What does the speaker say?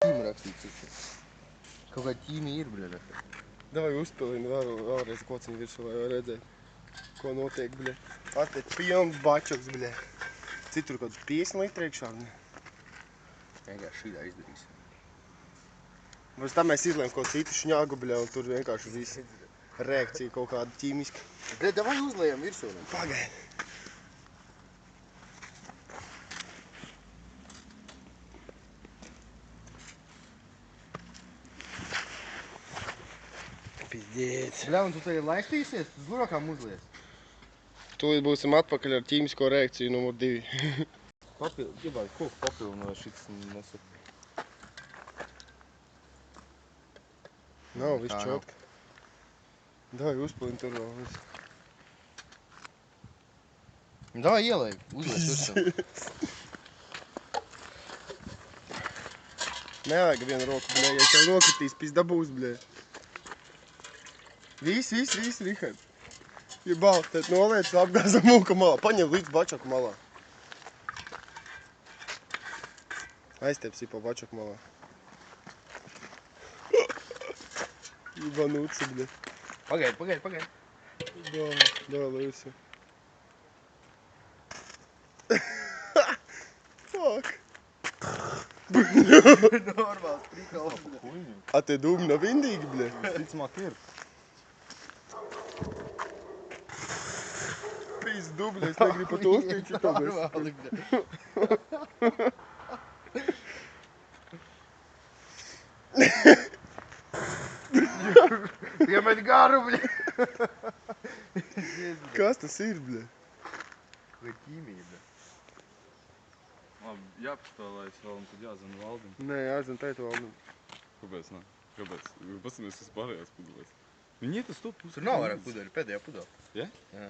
ķīma rakstīts. Kaut kā ķīmi ir, bļa. Davai uzpilini vēlreiz kociņu virsū, lai var redzēt, ko notiek, bļa. Atliek pilns bačoks, bļa. Citur kaut 50 litri iekšā, bļa. Vienkārši šīdā izdarīs. Pēc tam mēs izlēm kaut citu šņāgu, bļa, un tur vienkārši visi reakcija kaut kāda ķīmiska. Bļa, davai uzlējam virsū. Pagaid. Pizdiec. Bļa, un tu tagad laistīsies, uz lurokām uzlies. Tūlīt būsim atpakaļ ar ķīmisko reakciju numur 2. Gribētu koku papilnu, šits nesaka. Nav, viss čotka. Davai uzpilini tur vēl viss. Davai ielai, uzlies virsū. Nevajag vienu roku, bļa, ja tev nokritīs, pis dabūs, bļa. Viss, Rihard. Ja balts, tad noliec apgāza mūka malā. Paņem līdz bačaku malā. Aiztiepsi pa bačaku malā. Ibanūci, bļa. Pagaid. Davai, lai visu. Fuck. Normāls prikals. A te dūmi nav indīgi, bļa? Ticamāk ir. Pizdu, bļa, es negribu pat uztīt šito, bļa. Normāli, bļa. Piemēr garu, bļa. Kas tas ir, bļa? Vai ķīmija, bļa. Labi, jāpastāvājas vēl un tad jāzina Valdim. Nē, jāzina teitu Valdim. Kāpēc nē? Kāpēc? Pasamies uz pārējās pudelēs. Viņi iet uz to pusi. Tur nav vairāk pudeļu, pēdējā pudelē. Ja? Jā.